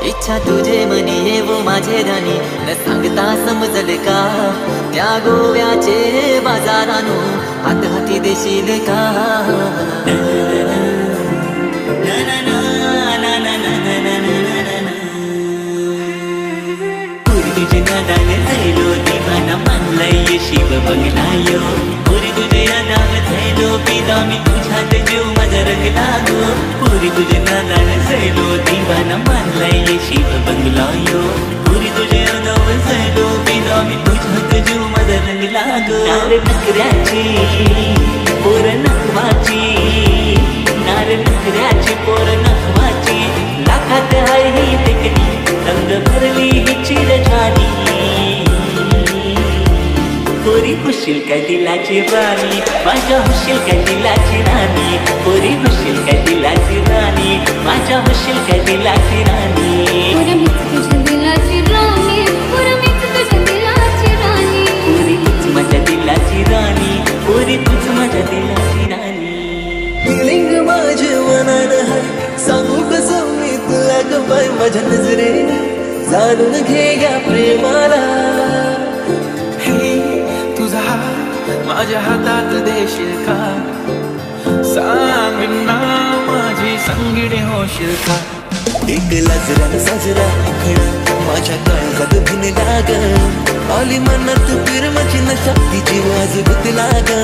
इच्छा तुझे मनी ये वो माझे राणी न सांगता समजले का त्या गोव्याचे बाजारानो हात हाती देशील का तुझे नादाने झालो दिवाना मानलाय शिव बंगलायो पुरी तुझे नादाने झालो पिदा मी तुझ्यात जीव माझा रंगला गो पुरी तुझे नादाने झालो दिवाना मानलाय शिव बंगलायो पुरी तुझे नादाने झालो पिदा मी तुझ्यात जीव माझा रंगला गो नार नखऱ्याची पोर नखवाची नार नखऱ्याची पोर नखवाची लाखात आहे ही देखणी रंग भरली ही चिरझाडी पोरी हुशील काय दिलाची राणी माझ्या हुशील काय दिलाची राणी पोरी हुशील काय दिलाची राणी माझ्या हुशील काय दिलाची राणी तुझ्या दिलाची राणी तुझ्या दिलाची राणी पोरी तूच माझ्या दिलाची राणी पोरी तूच माझ्या दिलाची राणी लिंग माझ्या मनान हाय सांगू कसं मी तुला ग बाय माझ्या नजरे जाणून घे या प्रेमाला हे तुझा माझ्या हातात देशील का सांग ना माझी संगीने होशील का एक लाजरा साजरा खडा माझ्या काळजात भिनला ग आली मनात प्रेमाची नशा तिची वाज गुतला ग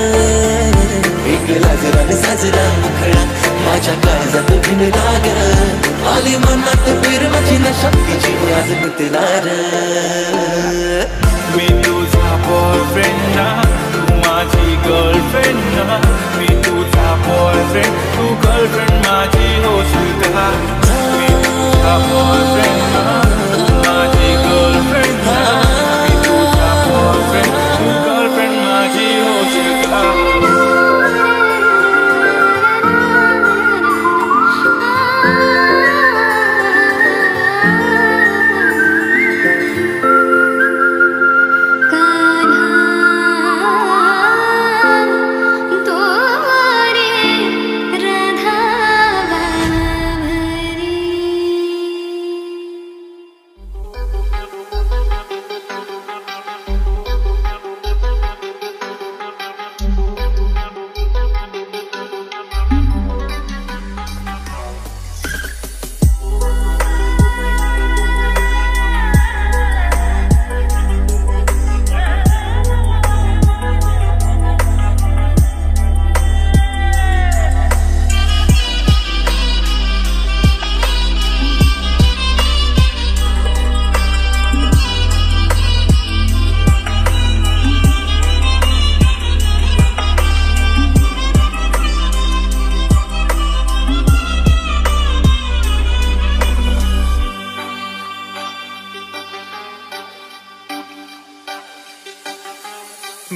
एक लाजरा साजरा खडा माझ्या काळजात भिनला ग आली मनात प्रेमाची नशा तिची वाज गुतला ग मी तुझा बॉयफ्रेंड ना तू माझी गर्लफ्रेंड ना मी तुझा बॉयफ्रेंड तू गर्लफ्रेंड माझी होशील का मी तुझा बॉयफ्रेंड ना तू माझी गर्लफ्रेंड ना मी तुझा बॉयफ्रेंड तू गर्लफ्रेंड माझी होशील का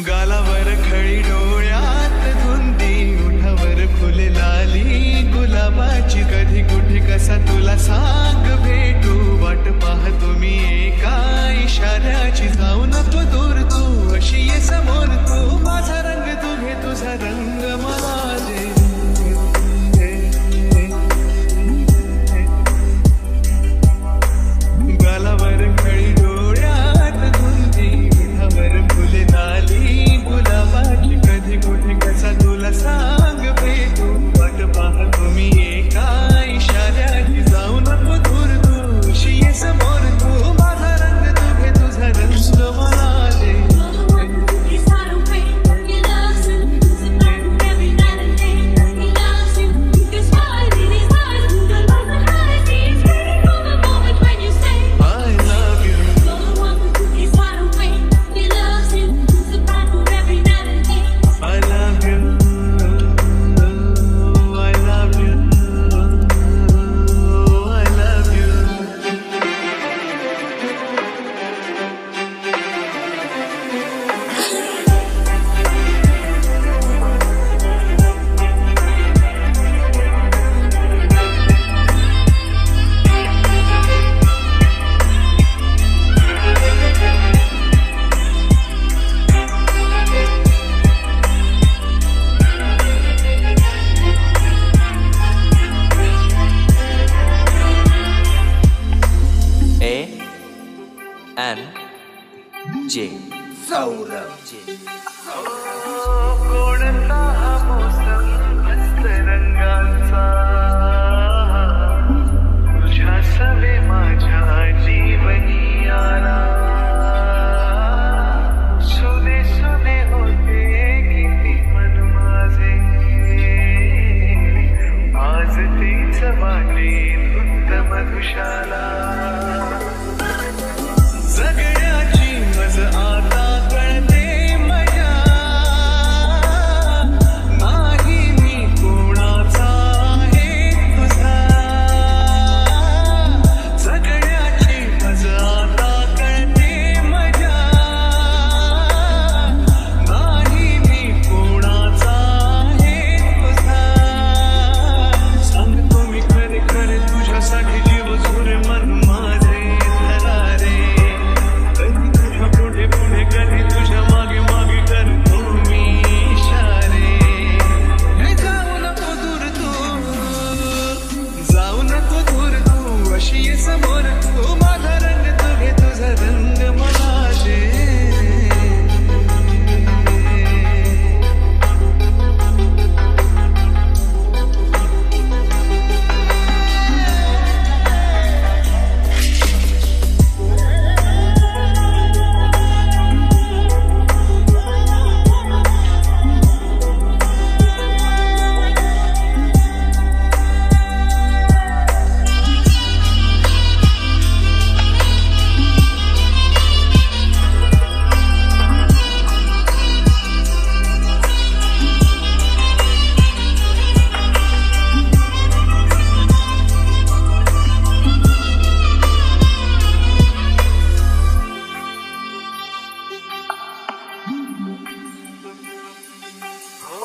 गालावर खळी डोळ्यात धुंदी ओठावर फुले लाली गुलाबाची कधी कुठे कसा तुला सांग भेटू वाट पाहतो मी एका इशाऱ्याची जाऊ नको दूर तू अशी ये समोर तू माझा रंग तू घे तुझा रंग मला दे गालावर खळी डोळ्यात धुंदी ओठावर फुले लाली गुलाबाची कधी कुठे कसा तुला सांग भेटू वाट पाहतो मी एका इशाऱ्याची जाऊ नको दूर तू and J. Saurabh J. कोणता हा मोसम मस्त रंगाचा तुझ्या सवे माझ्या जीवनी आला सुने सुने होते किती मन माझे आज तेच वाटे धुंद मधुशाला जगण्याची मज आता कळते मजा नाही मी कोणाचा आहे तुझा जगण्याची मज आता कळते मजा नाही मी कोणाचा आहे तुझा सांगतो मी खरे खरे तुझ्यासाठी जीव झुरे मन माझे धरारे कधी तुझ्या पुढे पुढे कधी तुझ्या मागे मागे करतो मी इशारे हे जाऊ नको दूर तू अशी ये समोर तू माझा रंग तू घे तुझा रंग मला दे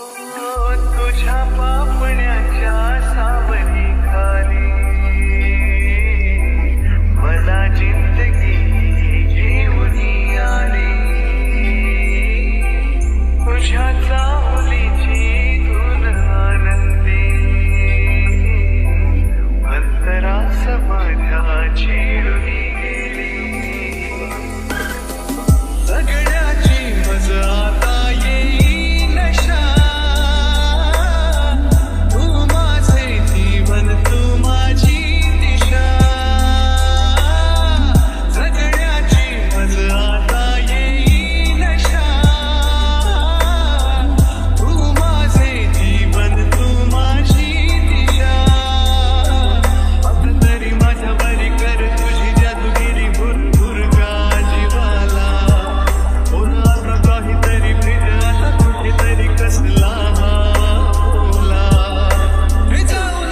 तुझ्या पापण्याच्या सावली खाली मला जिंदगी घेऊन आली तुझ्या चाहुलीची धून आनंदी अंतरास माझ्या छेडून गेली जगण्याची मज आता येई नशा तू माझे जीवन तू माझी दिशा जगण्याची मज आता येई नशा तू माझे जीवन तू माझी दिशा आता तरी माझ्या बरी कर तुझी जादूगिरी भुरभुर का जीवाला पुन्हा आता काहीतरी प्रीत आता कुठेतरी कसला बोला हे जाऊ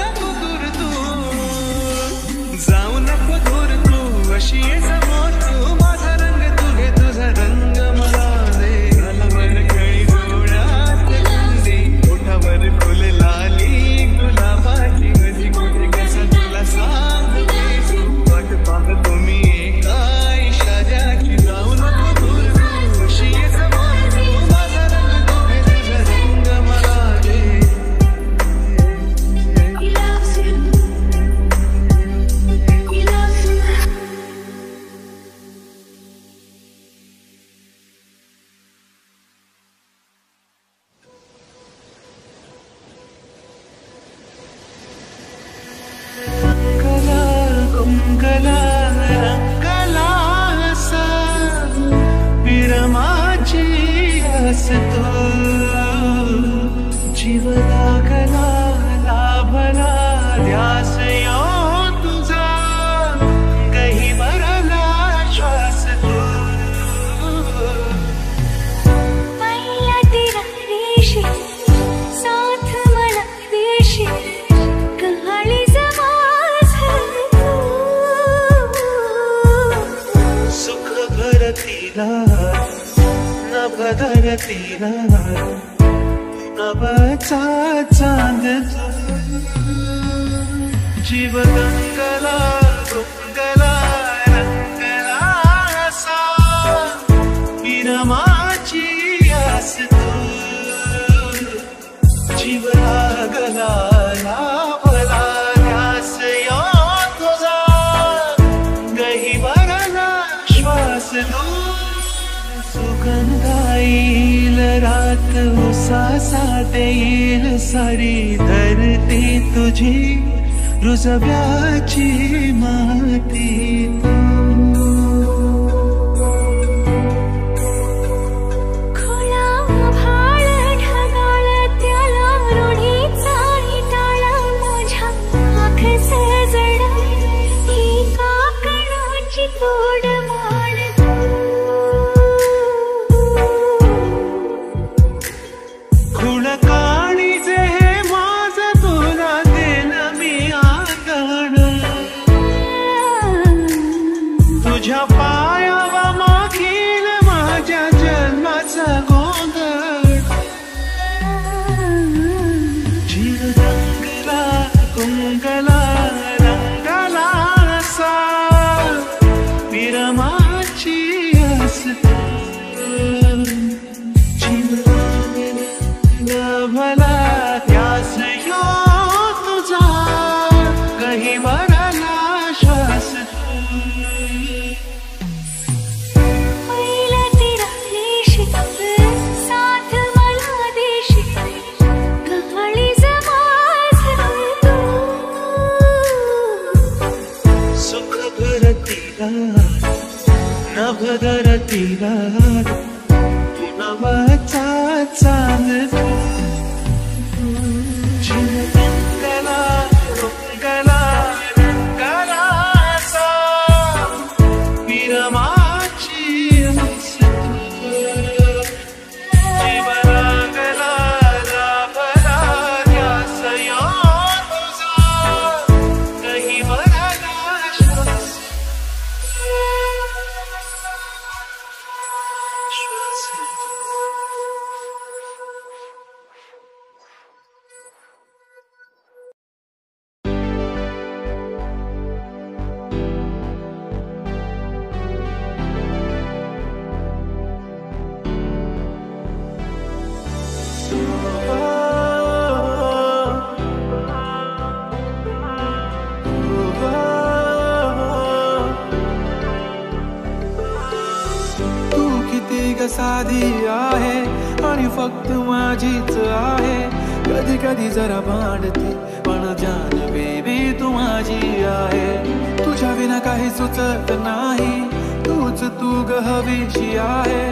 नको दूर तू अशी ये समोर तू माझा रंग तू घे तुझा रंग मला दे गालावर खळी डोळ्यात गुंदी ओठावर फुल लाली गुलाबाची कधी कुठे कसं तुला सांगते वाट पाहतो मी एका इशाऱ्याची जाऊ नको दूर तू अशी ये समोर तू माझा रंग तू घे तुझा रंग मला दे He loves you. He loves you. कुंकला रंगला असा विरमाची असतो जीव लागला लाभला ध्यास यो तुझा गही भरला श्वास तू मैया तेरा रेशी साथ मला देशी कहाळी जमास सुख भरतीला नभ धरतीला नभचा चांद तू जीव गंगला गुंगला रंगला असा विरमाची आस तू जीव लागला लाभला ध्यास यो तुझा गही भरला श्वास सुगंधाईल रात उसासा देईल सारी धरती तुझी रुजव्याची माती साधी आहे आणि फक्त माझीच आहे कधी कधी जरा भांडते पण जान बेबी तू माझी आहे तुझ्या विना काही सुचत नाही तूच तू ग हवीची आहे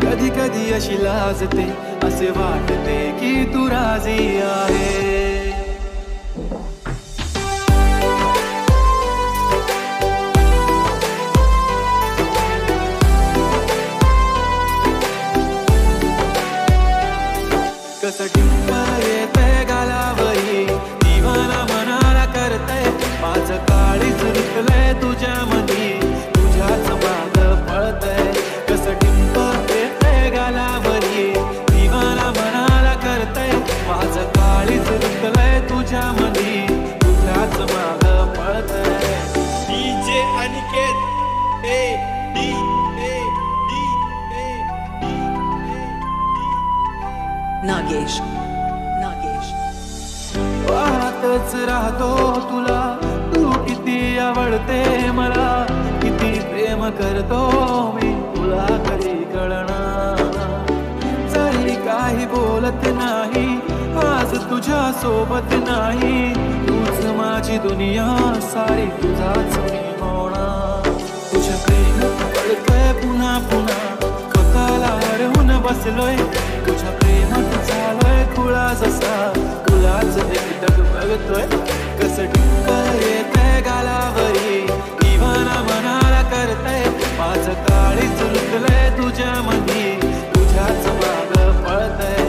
कधी कधी अशी लाजते असे वाटते की तू राजी आहे कसं टिंबर येते गालावरी दिवाना मनाला करते माझं काळीच रुतलंय तुझ्या मधी तुझ्याच माग पळतंय कसं टिंबर येते गालावरी दिवाना मनाला करते माझं काळीच रुतलंय तुझ्या मधी तुझ्याच माग पळतंय DJ Aniket A D Nagesh पाहतच राहतो तुला तू किती आवडते मला किती प्रेम करतो मी तुला कधी कळणार जरी काही बोलत नाही आज तुझ्या सोबत नाही तूच माझी दुनिया सारी तुझाच मी होणार तुझ्या प्रेमात पडतोय पुन्हा पुन्हा स्वतःला हरवून बसलोय तुझ्या प्रेमात झालोय खुळा जसा खुलाच एकटक बघतोय कसं टिंबर येतंय गालावरी दिवाना मनाला करतंय माझं काळीच रुतलंय तुझ्या मधी तुझ्याच माग पळतंय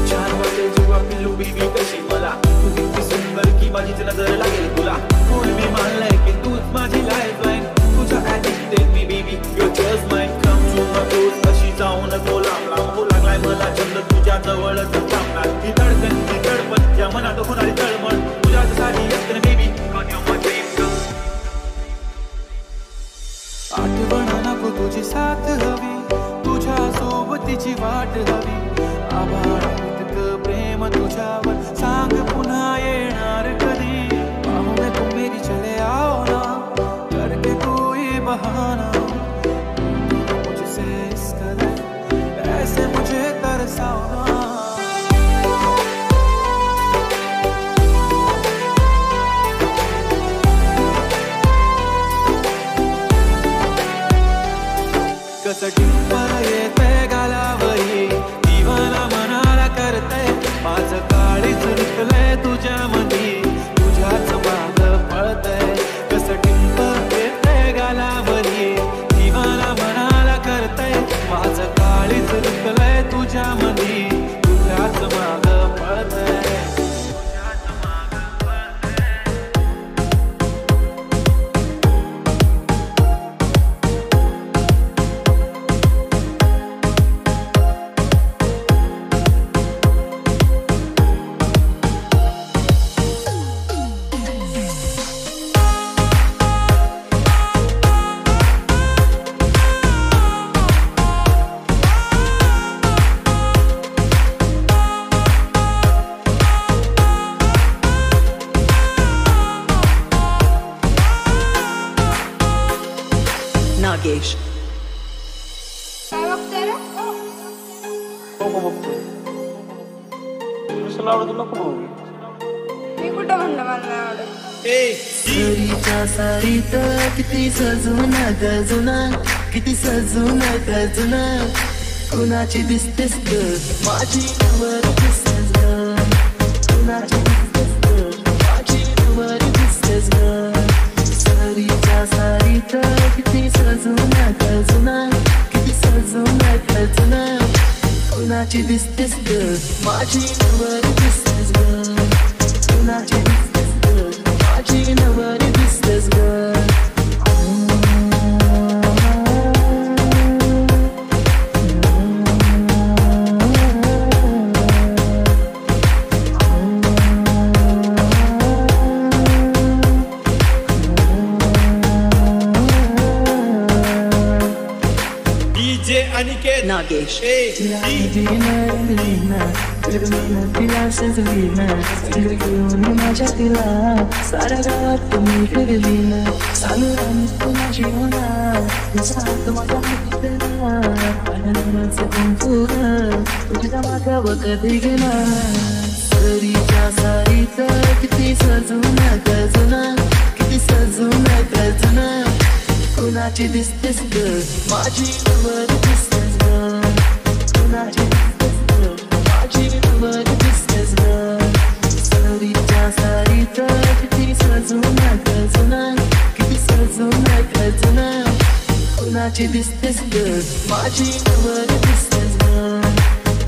छान वाटेल जेव्हा पिल्लू बिलगी कशी मला तू किती सुंदर की माझीच नजर लागेल तुला कोण मी मानलंय की तूच माझी लाईफ लाईन तुझा ऍडिक्टेड मी baby your just my come to my close अशी जाऊ नको लांब लांब हो लागलाय मला छंद तुझ्या जवळच थांबणार ती धडकन ती धडपण या मनात होणारी तळमळ तुझ्याच साठी बहाना, मुझसे इस कदर ऐसे मुझे तरसाओ ना। कसटिंपर येतंय गालावरी, दिवाना मनाला करतंय, माझं काळीच रुतलंय तुझ्यामधी, तुझ्याच माग पळतंय. कसटिंपर येतंय गालावरी, दिवाना मनाला करतंय, माझं काळीच रुतलंय तुझ्यामधी, तुझ्याच माग पळतंय. नागेश. काय बघतोय रे? कशाला आवडत नको बघू. मी कुठं म्हणलं मला नाही आवडत. सरीच्या सारीत किती सजून गजुना, किती सजून गजुना, कुणाची दिसतेस ग माझी नवर दिसतेस ग, कुणाची दिसतेस ग माझी नवर दिसतेस ग. सरीच्या सारीत किती सजून गजुना, किती सजून गजुना, कुणाची दिसतेस ग माझी नवर दिसतेस ग, कुणाची दिसतेस ग माझी नवर दिसतेस ग. नागेश. तिला सजवीना, घेऊन माझ्या तिला साऱ्या गावात तुम्ही फिरली ना, चालू राणी तू माझी होणार, साथ माझा तुझ्या मागाव कधी गेला. सरीच्या सारीत किती सजून गजुना, किती सजून गजुना, कुणाची दिसतेस ग माझी नवर दिसतेस ग, कुणाची दिसतेस ग माझी नवर दिसतेस ग. सरीच्या सारीत किती सजून गजुना, किती सजून गजुना, कुणाची दिसतेस ग माझी नवर दिसतेस ग,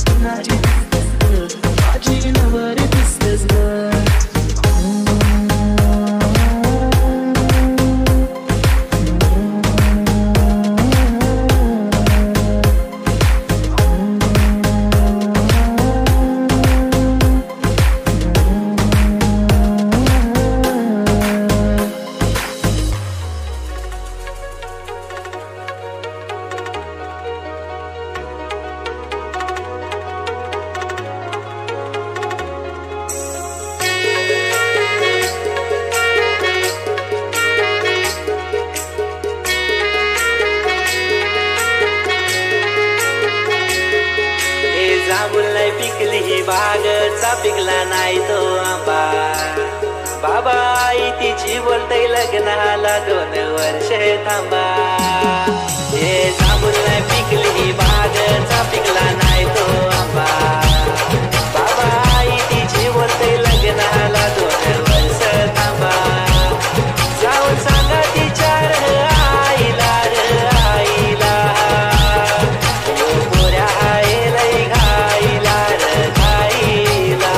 कुणाची दिसतेस ग माझी नवर दिसतेस ग. बागचा पिकला नाही तो आंबा, बाबा आई तिची बोलतय लग्नाला 2 वर्ष थांबा. हे जांभूळ नाही पिकली बागचा पिकला नाही तो आंबा, बाबा आई तिची बोलतय लग्नाला 2 वर्ष थांबा. जाऊन सांगा तिच्या आईला आईला, गोऱ्या आईला घाईला घाईला.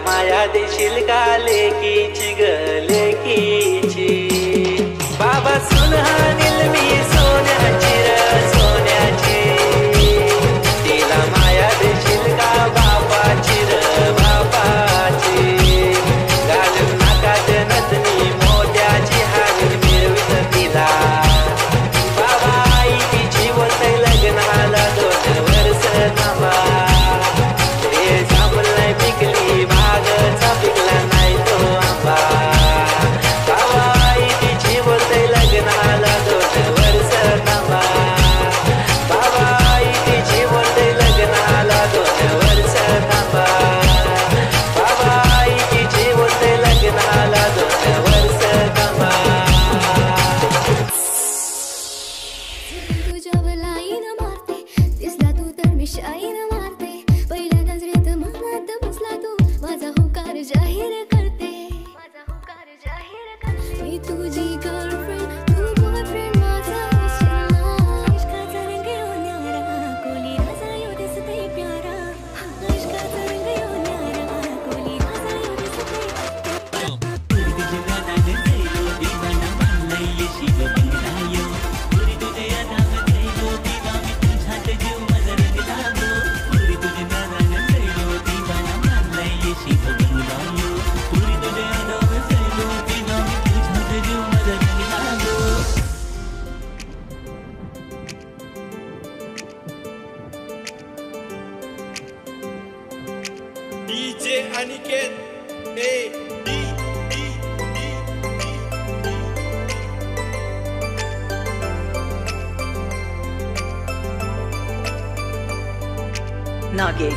माया देशील का लेकीची ग लेकीची बाबा सुन हानील मी सोन्याची र सोन्याची तिला माया देशील का बापाची र बापाची घालून नाकात नथनी मोत्याची हानील मिरवीत तिला बाबा आई तिची बोलतय लग्नाला 2 वर्ष थांबा पिकली बागचा पिकला नाही तो आंबा बाबा आई तिची बोलते लग्नाला 2 वर्ष थांबा बाबा आई तिची बोलते लग्नाला 2 वर्ष थांबा बाबा आई तिची बोलते लग्नाला 2 वर्ष थांबा तुझ्या बलाईन मारते दिसला तू तर मी शाईन मारते पहिल्या नजरेत मनात बसला तू माझा होकार जाहीर करते मी तुझी गर्लफ्रेंड तू बॉयफ्रेंड माझा इश्काचा रंग येऊ न्यारा कोली राजा येऊ दिसते प्यारा इश्काचा रंग येऊ न्यारा कोली राजा येऊ दिसते DJ Aniket Nagesh.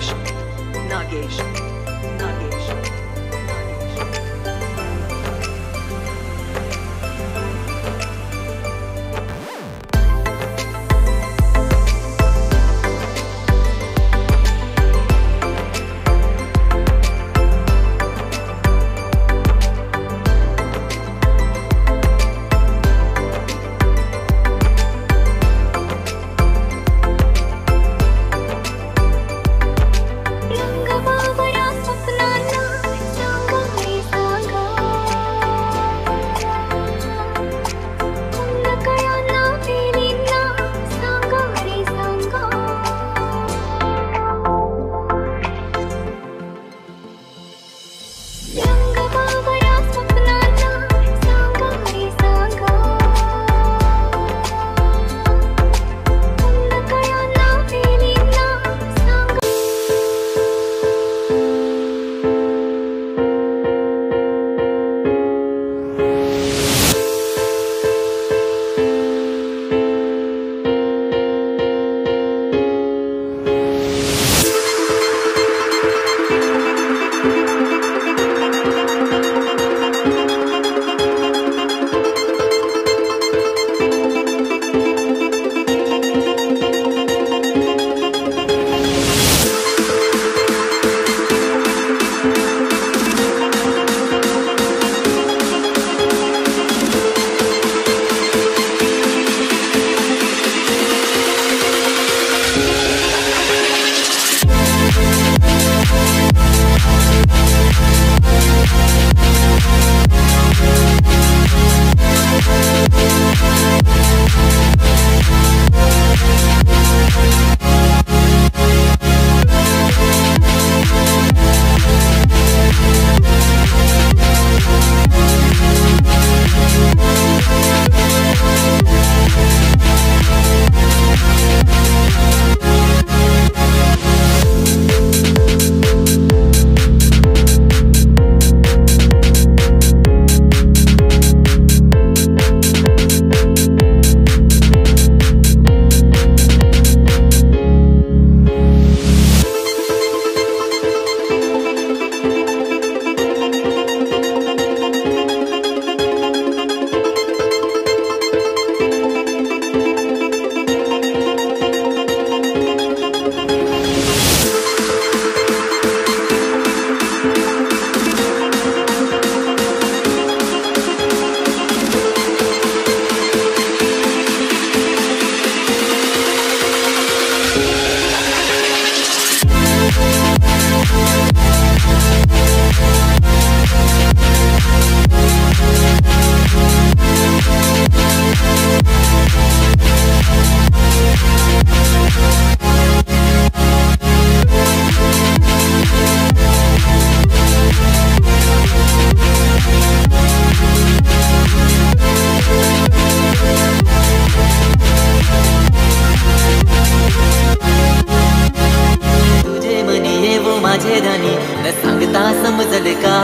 माझे धनी न सांगता समजल का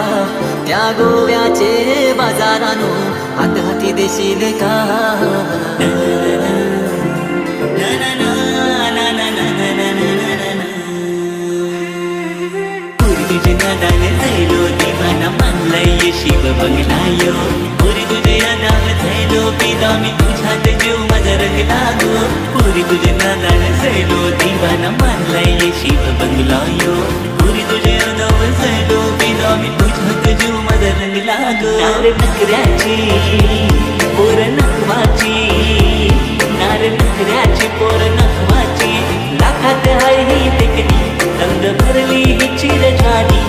त्या गोव्याचे बाजारानो हात हाती देशील का तुझे नादान झालो दिवाना मानलाय शिव बंगलायो पुरी तुझे नादान झालो पिदा मी तुझ्यात जीव माझा रंगला गो पुरी तुझे नादान झालो दिवाना मानलाय शिव बंगलायो पुरी तुझे नादान झालो पिदा मी तुझ्यात जीव माझा रंगला गो नार नखऱ्याची पोर नखवाची नार नखऱ्याची पोर नखवाची लाखात आहे ही देखणी रंग भरली ही चिरछानी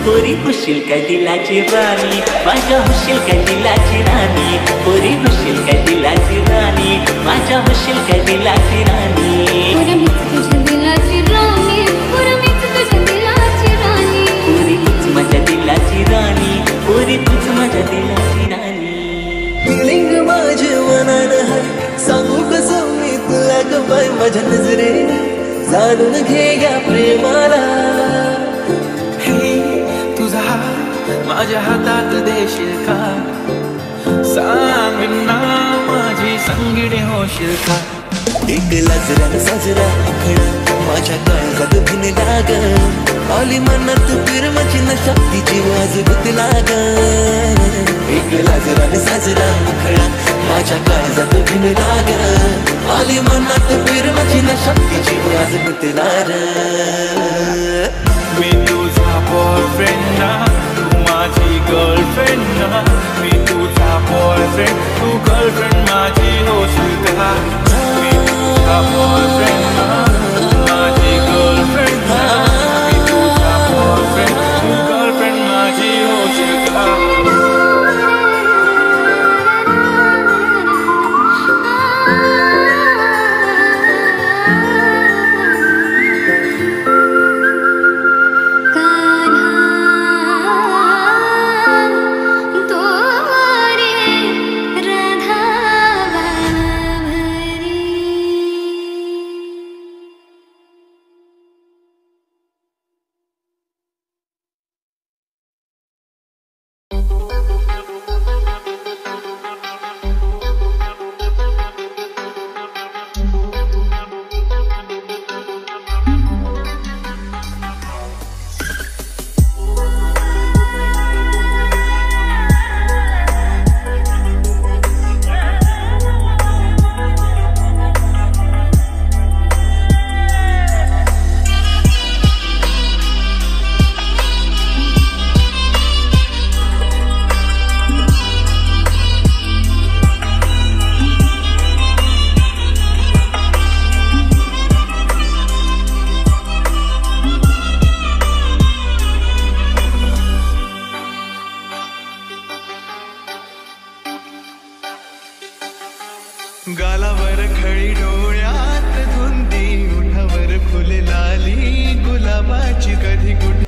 पोरी हुशील का दिलाची राणी माझ्या हुशील का दिलाची राणी पोरी हुशील का दिलाची राणी माझ्या हुशील का दिलाची राणी तुझ्या दिलाची राणी तुझ्या दिलाची राणी पोरी तूच माझ्या दिलाची राणी पोरी तूच माझ्या दिलाची राणी लिंग माझे मनान हाय सांगू कसं मी तुला ग बाय माझ्या नजरे जाणून घे या प्रेमाला तुझा हात माझ्या हातात देशील का सांग ना माझी संगीने होशील का एक लाजरा साजरा खडा माझ्या काळजात भिनला ग आली मनात प्रेमाची नशा तिची वाज गुतला ग एक लाजरा साजरा खडा माझ्या काळजात भिनला ग आली मनात प्रेमाची नशा तिची वाज गुतला ग मी तुझा बॉयफ्रेंड ना तू माझी गर्लफ्रेंड ना मी तुझा बॉयफ्रेंड तू गर्लफ्रेंड माझी होशील का मी तुझा बॉयफ्रेंड ना तू माझी गर्लफ्रेंड ना मी तुझा बॉयफ्रेंड तू गर्लफ्रेंड माझी होशील का गालावर खळी डोळ्यात धुंदी उठावर फुल लाली गुलाबाची कधी कुठे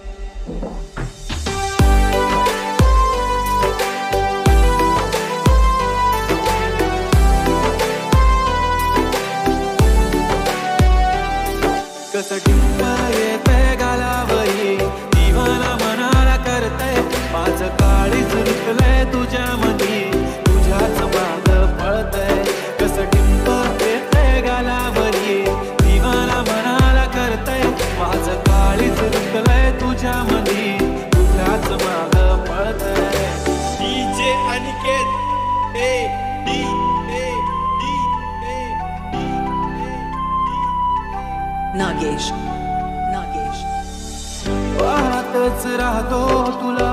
कसं टिंपर येतंय गालावरी दिवाना मनाला करतंय माझं काळीज रुतलंय तुझ्या मधी तुझ्याच माग पळतंय कसं टिंपर येतंय गालावरी दिवाना मनाला करतंय माझं काळीज रुतलंय तुझ्या मधी तुझ्याच माग पळतंय DJ Aniket A D A D A Nagesh वाहतच राहतो तुला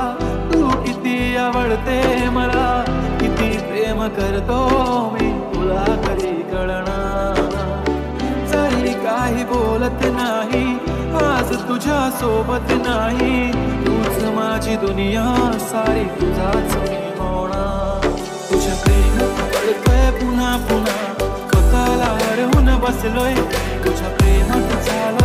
तू किती आवडते मला किती प्रेम करतो मी तुला कधी कळणार जरी काही बोलत नाही आज तू तुझ्या सोबत नाही, तूच माझी दुनिया सारी तुझाच मी होणार. तुझ्या प्रेमात कळतोय पुन्हा पुन्हा, स्वतःला हरवून बसलोय, तुझ्या प्रेमात झालोय